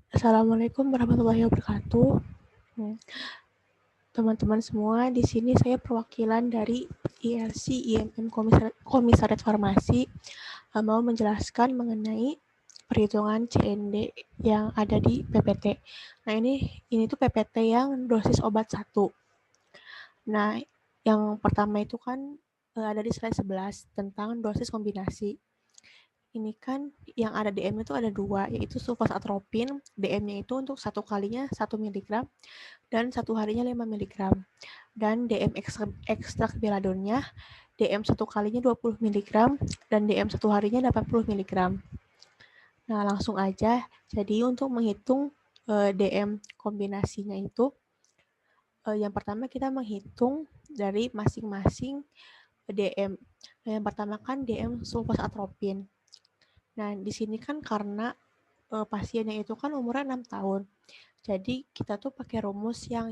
Assalamualaikum warahmatullahi wabarakatuh. Hmm, Teman-teman semua, di sini saya perwakilan dari IRC IMM Komisariat Farmasi mau menjelaskan mengenai perhitungan CND yang ada di PPT. Nah, ini tuh PPT yang dosis obat 1. Nah, yang pertama itu kan ada di slide 11 tentang dosis kombinasi. Ini kan yang ada DM itu ada 2, yaitu sulfasatropin. DM-nya itu untuk satu kalinya 1 mg dan satu harinya 5 mg. Dan DM ekstrak beladonnya, DM satu kalinya 20 mg dan DM satu harinya 80 mg. Nah, langsung aja. Jadi untuk menghitung DM kombinasinya itu, yang pertama kita menghitung dari masing-masing DM. Nah, yang pertama kan DM sulfasatropin. Nah, di sini kan karena pasiennya itu kan umurnya 6 tahun. Jadi kita tuh pakai rumus yang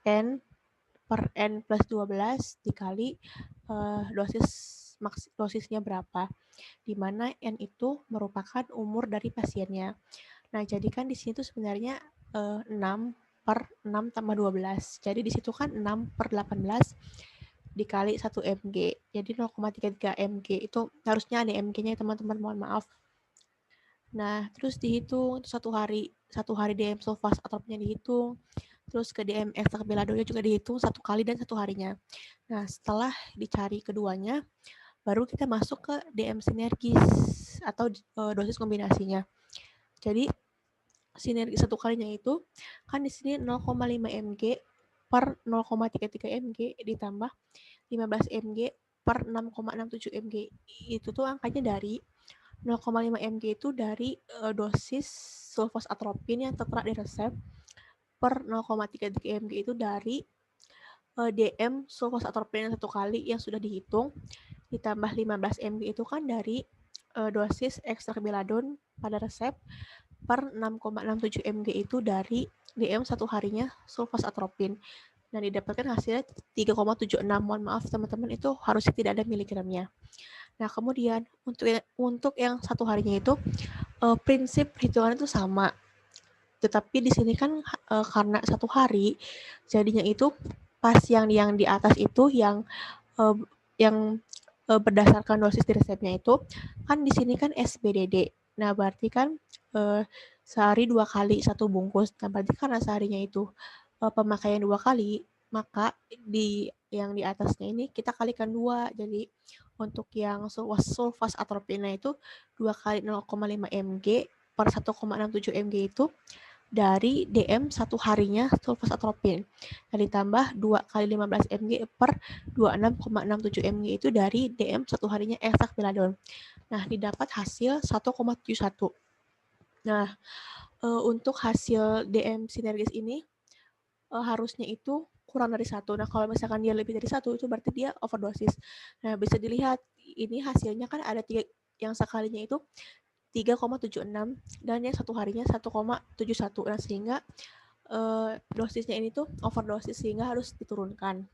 N per N plus 12 dikali dosisnya berapa. Di mana N itu merupakan umur dari pasiennya. Nah, jadi kan di sini tuh sebenarnya 6 per 6 tambah 12. Jadi di situ kan 6 per 18 dikali 1 mg. Jadi 0,33 mg. Itu harusnya ada mg-nya teman-teman, mohon maaf. Nah, terus dihitung satu hari DM sulfasatropinnya dihitung, terus ke DM ekstrak beladonnya juga dihitung satu kali dan satu harinya. Nah, setelah dicari keduanya, baru kita masuk ke DM sinergis atau dosis kombinasinya. Jadi sinergi satu kalinya itu kan di sini 0,5 mg per 0,33 mg ditambah 15 mg per 6,67 mg. Itu tuh angkanya dari 0,5 mg itu dari dosis sulfasatropin yang tertera di resep per 0,33 mg itu dari DM sulfasatropin yang satu kali yang sudah dihitung ditambah 15 mg itu kan dari dosis ekstrak beladon pada resep per 6,67 mg itu dari DM satu harinya sulfasatropin. Nah, didapatkan hasilnya 3,76. Mohon maaf teman-teman, itu harusnya tidak ada miligramnya. Nah, kemudian untuk yang satu harinya itu prinsip perhitungan itu sama. Tetapi di sini kan karena satu hari, jadinya itu pas yang di atas itu yang berdasarkan dosis di resepnya itu kan di sini kan SBDD. Nah, berarti kan sehari 2 kali 1 bungkus. Nah, berarti karena seharinya itu pemakaian 2 kali, maka yang di atasnya ini kita kalikan 2. Jadi untuk yang sulfasatropinnya itu 2 kali 0,5 mg per 1,67 mg itu dari DM satu harinya sulfasatropin. Dan ditambah 2 kali 15 mg per 26,67 mg itu dari DM satu harinya ekstrak beladon. Nah, didapat hasil 1,71. Nah, untuk hasil DM sinergis ini harusnya itu kurang dari 1. Nah, kalau misalkan dia lebih dari 1 itu berarti dia overdosis. Nah, bisa dilihat ini hasilnya kan ada 3, yang sekalinya itu 3,76 dan yang satu harinya 1,71. Nah, sehingga dosisnya ini tuh overdosis sehingga harus diturunkan.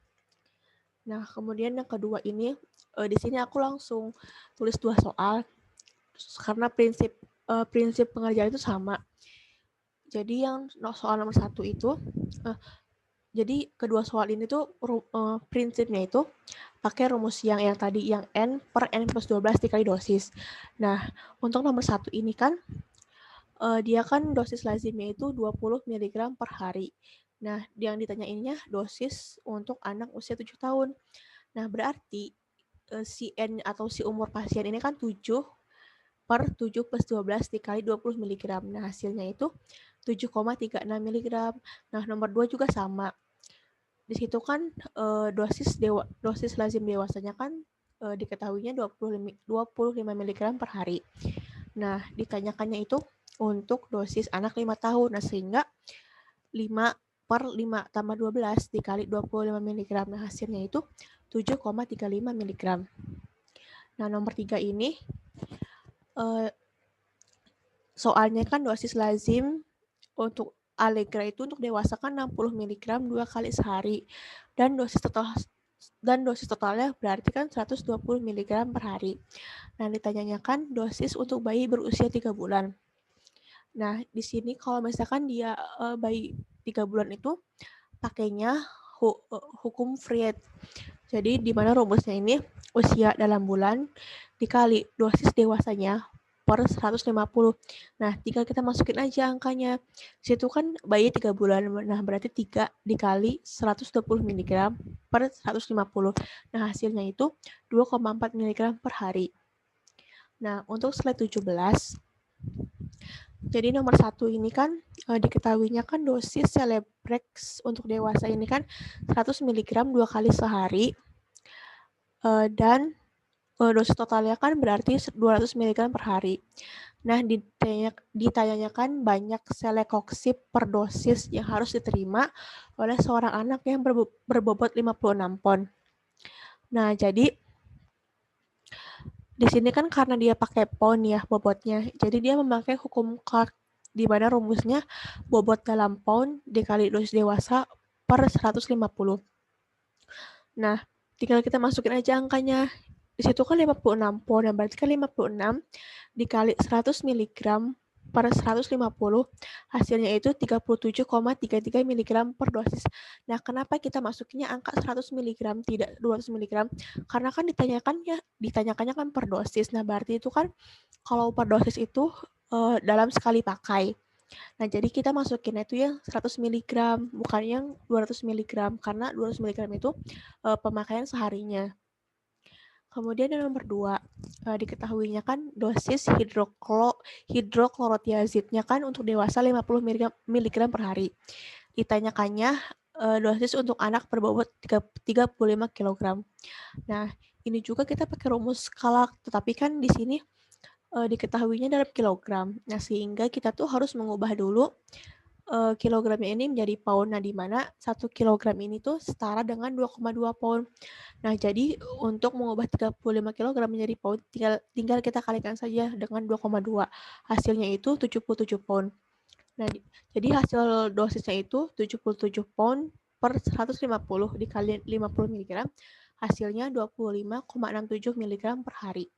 Nah, kemudian yang kedua ini di sini aku langsung tulis 2 soal karena prinsip pengerjaan itu sama. Jadi yang soal nomor 1 itu jadi kedua soal ini tuh prinsipnya itu pakai rumus yang tadi yang N per N plus 12 dikali dosis. Nah, untuk nomor 1 ini kan dia kan dosis lazimnya itu 20 mg per hari. Nah, yang ditanyainnya dosis untuk anak usia 7 tahun. Nah, berarti si N atau si umur pasien ini kan 7 per 7 plus 12 dikali 20 mg. Nah, hasilnya itu 7,36 mg. Nah, nomor 2 juga sama. Di situ kan dosis lazim dewasanya kan diketahuinya 25 mg per hari. Nah, ditanyakannya itu untuk dosis anak 5 tahun. Nah, sehingga 5 per 5 tambah 12 dikali 25 mg. Nah, hasilnya itu 7,35 mg. Nah, nomor 3 ini soalnya kan dosis lazim untuk Allegra itu untuk dewasa kan 60 mg 2 kali sehari. Dan dosis totalnya berarti kan 120 mg per hari. Nah, ditanyakan dosis untuk bayi berusia 3 bulan. Nah, di sini kalau misalkan dia bayi 3 bulan itu pakainya hukum Freud. Jadi di mana rumusnya ini usia dalam bulan dikali dosis dewasanya per 150. Nah, tinggal kita masukin aja angkanya. Situ kan bayi 3 bulan. Nah, berarti 3 dikali 120 mg per 150. Nah, hasilnya itu 2,4 mg per hari. Nah, untuk slide 17, jadi nomor 1 ini kan diketahuinya kan dosis Celebrex untuk dewasa ini kan 100 mg 2 kali sehari, dan dosis totalnya kan berarti 200 mg per hari. Nah, ditanyakan banyak selekoksib per dosis yang harus diterima oleh seorang anak yang berbobot 56 pon. Nah, jadi di sini kan karena dia pakai pound ya bobotnya, jadi dia memakai hukum Clark di mana rumusnya bobot dalam pound dikali dosis dewasa per 150. Nah, tinggal kita masukin aja angkanya. Di situ kan 56 pound, nah berarti kan 56 dikali 100 mg per 150, hasilnya itu 37,33 mg per dosis. Nah, kenapa kita masukinnya angka 100 mg, tidak 200 mg? Karena kan ditanyakannya kan per dosis. Nah, berarti itu kan kalau per dosis itu dalam sekali pakai. Nah, jadi kita masukinnya itu yang 100 mg, bukan yang 200 mg, karena 200 mg itu pemakaian seharinya. Kemudian yang nomor 2, diketahuinya kan dosis hidroklorotiazidnya kan untuk dewasa 50 mg per hari. Ditanyakannya dosis untuk anak berbobot 35 kg. Nah, ini juga kita pakai rumus Kalak, tetapi kan di sini diketahuinya dalam kilogram. Nah, sehingga kita tuh harus mengubah dulu kilogramnya ini menjadi pound. Nah, di mana 1 kilogram ini tuh setara dengan 2,2 pound. Nah, jadi untuk mengubah 35 kg menjadi pound, tinggal kita kalikan saja dengan 2,2. Hasilnya itu 77 pound. Nah, jadi hasil dosisnya itu 77 pound per 150 dikali 50 mg, hasilnya 25,67 mg per hari.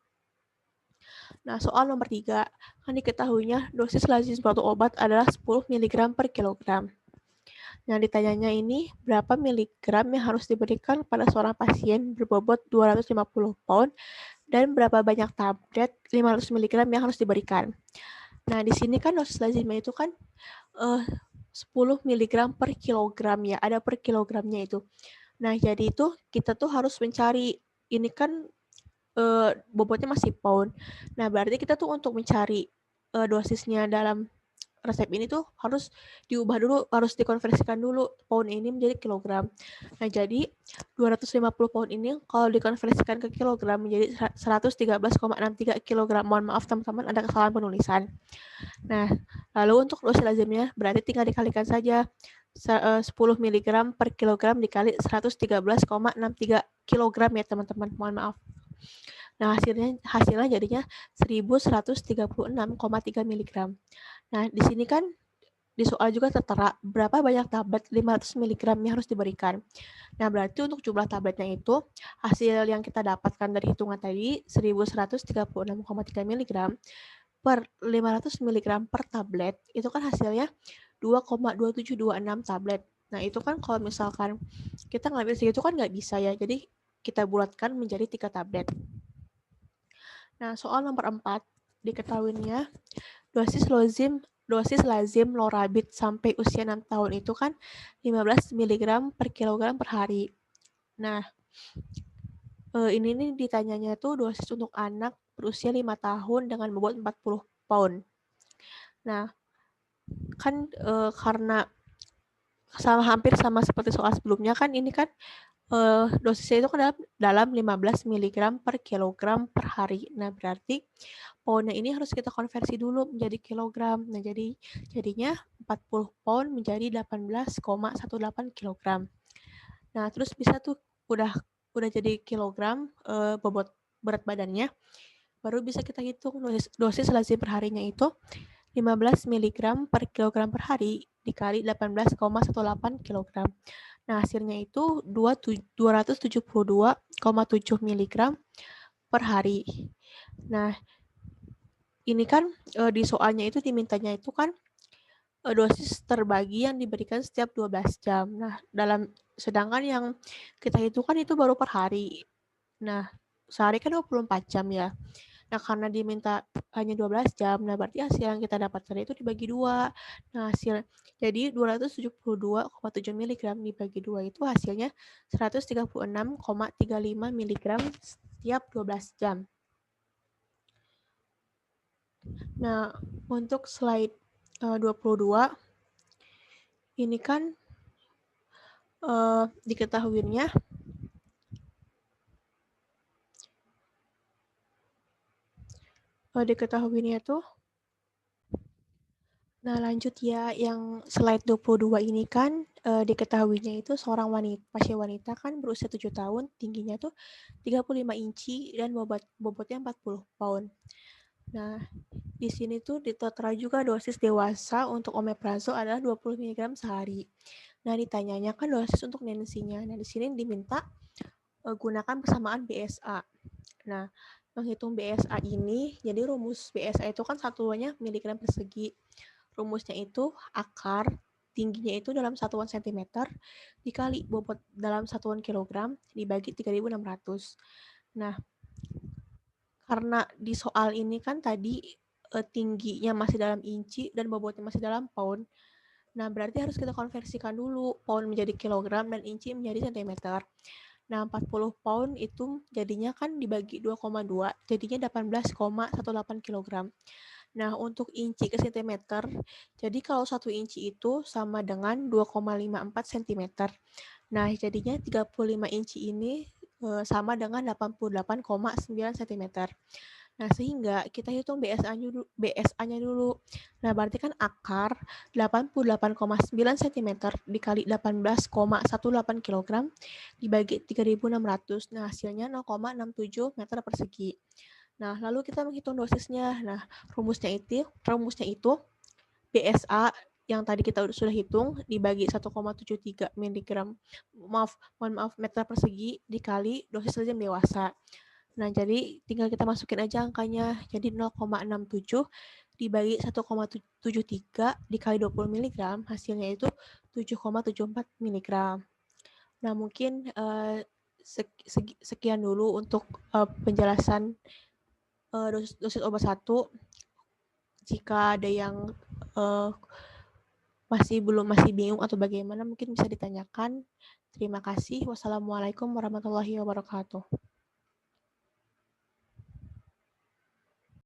Nah, soal nomor 3, kan diketahuinya dosis lazim suatu obat adalah 10 mg per kilogram. Nah, ditanyanya ini berapa miligram yang harus diberikan pada seorang pasien berbobot 250 pound dan berapa banyak tablet 500 mg yang harus diberikan. Nah, di sini kan dosis lazimnya itu kan 10 mg per kilogram ya, ada per kilogramnya itu. Nah, jadi itu kita tuh harus mencari, ini kan bobotnya masih pound. Nah, berarti kita tuh untuk mencari dosisnya dalam resep ini tuh harus diubah dulu, harus dikonversikan dulu pound ini menjadi kilogram. Nah, jadi 250 pound ini kalau dikonversikan ke kilogram menjadi 113,63 kilogram. Mohon maaf teman-teman, ada kesalahan penulisan. Nah, lalu untuk dosis lazimnya berarti tinggal dikalikan saja 10 mg per kilogram dikali 113,63 kilogram ya teman-teman. Mohon maaf. Nah, hasilnya jadinya 1136,3 mg. Nah, di sini kan di soal juga tertera berapa banyak tablet 500 mg yang harus diberikan. Nah, berarti untuk jumlah tabletnya itu, hasil yang kita dapatkan dari hitungan tadi 1136,3 mg per 500 mg per tablet, itu kan hasilnya 2,2726 tablet. Nah, itu kan kalau misalkan kita ngambil segitu kan nggak bisa ya, jadi kita bulatkan menjadi 3 tablet. Nah, soal nomor 4, diketahuinya dosis lazim lorabit sampai usia 6 tahun itu kan 15 mg per kilogram per hari. Nah, ini nih ditanyanya tuh dosis untuk anak berusia 5 tahun dengan bobot 40 pound. Nah, kan karena hampir sama seperti soal sebelumnya kan ini kan dosisnya itu kan dalam 15 mg per kilogram per hari. Nah, berarti poundnya ini harus kita konversi dulu menjadi kilogram. Nah, jadinya 40 pound menjadi 18,18 kilogram. Nah, terus bisa tuh udah jadi kilogram bobot berat badannya, baru bisa kita hitung dosis lazim per harinya itu 15 mg per kilogram per hari dikali 18,18 kilogram. Nah, hasilnya itu 272,7 mg per hari. Nah, ini kan di soalnya itu dimintanya itu kan dosis terbagi yang diberikan setiap 12 jam. Nah, sedangkan yang kita hitung kan itu baru per hari. Nah, sehari kan 24 jam ya. Nah, karena diminta hanya 12 jam, nah berarti hasil yang kita dapatkan itu dibagi 2. Nah, jadi 272,7 mg dibagi 2 itu hasilnya 136,35 mg setiap 12 jam. Nah, untuk slide 22, ini kan diketahuinya tuh. Nah, lanjut ya, yang slide 22 ini kan diketahuinya itu seorang pasien wanita kan berusia 7 tahun, tingginya tuh 35 inci dan bobotnya 40 pound. Nah, di sini tuh ditera juga dosis dewasa untuk omeprazol adalah 20 mg sehari. Nah, ditanyanya kan dosis untuk Nancy-nya. Nah, di sini diminta gunakan persamaan BSA. Nah, menghitung BSA ini, jadi rumus BSA itu kan satuannya miligram persegi. Rumusnya itu akar tingginya itu dalam satuan cm dikali bobot dalam satuan kilogram dibagi 3.600. Nah, karena di soal ini kan tadi tingginya masih dalam inci dan bobotnya masih dalam pound. Nah, berarti harus kita konversikan dulu pound menjadi kilogram dan inci menjadi sentimeter. Nah, 40 pound itu jadinya kan dibagi 2,2, jadinya 18,18 kg. Nah, untuk inci ke sentimeter, jadi kalau 1 inci itu sama dengan 2,54 cm. Nah, jadinya 35 inci ini sama dengan 88,9 cm. Nah, sehingga kita hitung BSA-nya dulu. Nah, berarti kan akar 88,9 cm dikali 18,18 kg dibagi 3.600. Nah, hasilnya 0,67 meter persegi. Nah, lalu kita menghitung dosisnya. Nah, rumusnya itu BSA yang tadi kita sudah hitung dibagi 1,73 mg mohon maaf meter persegi dikali dosis rejim dewasa. Nah, jadi tinggal kita masukin aja angkanya. Jadi 0,67 dibagi 1,73 dikali 20 mg, hasilnya itu 7,74 mg. Nah, mungkin sekian dulu untuk penjelasan dosis obat 1. Jika ada yang masih bingung atau bagaimana, mungkin bisa ditanyakan. Terima kasih. Wassalamualaikum warahmatullahi wabarakatuh.